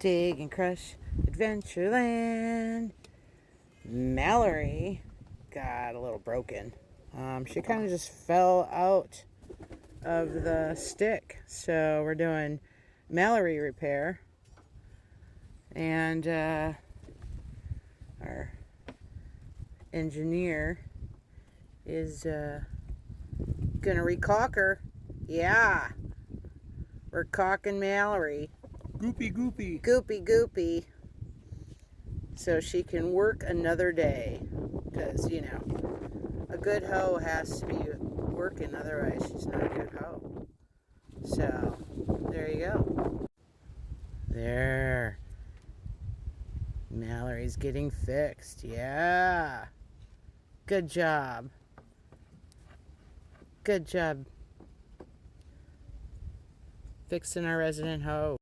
Dig and Crush Adventureland. Mallory got a little broken. She kind of just fell out of the stick. So we're doing Mallory repair. And our engineer is gonna recaulk her. Yeah, we're caulking Mallory. Goopy, goopy. Goopy, goopy. So she can work another day. Because, you know, a good hoe has to be working, otherwise she's not a good hoe. So, there you go. There. Mallory's getting fixed. Yeah. Good job. Good job fixing our resident hoe.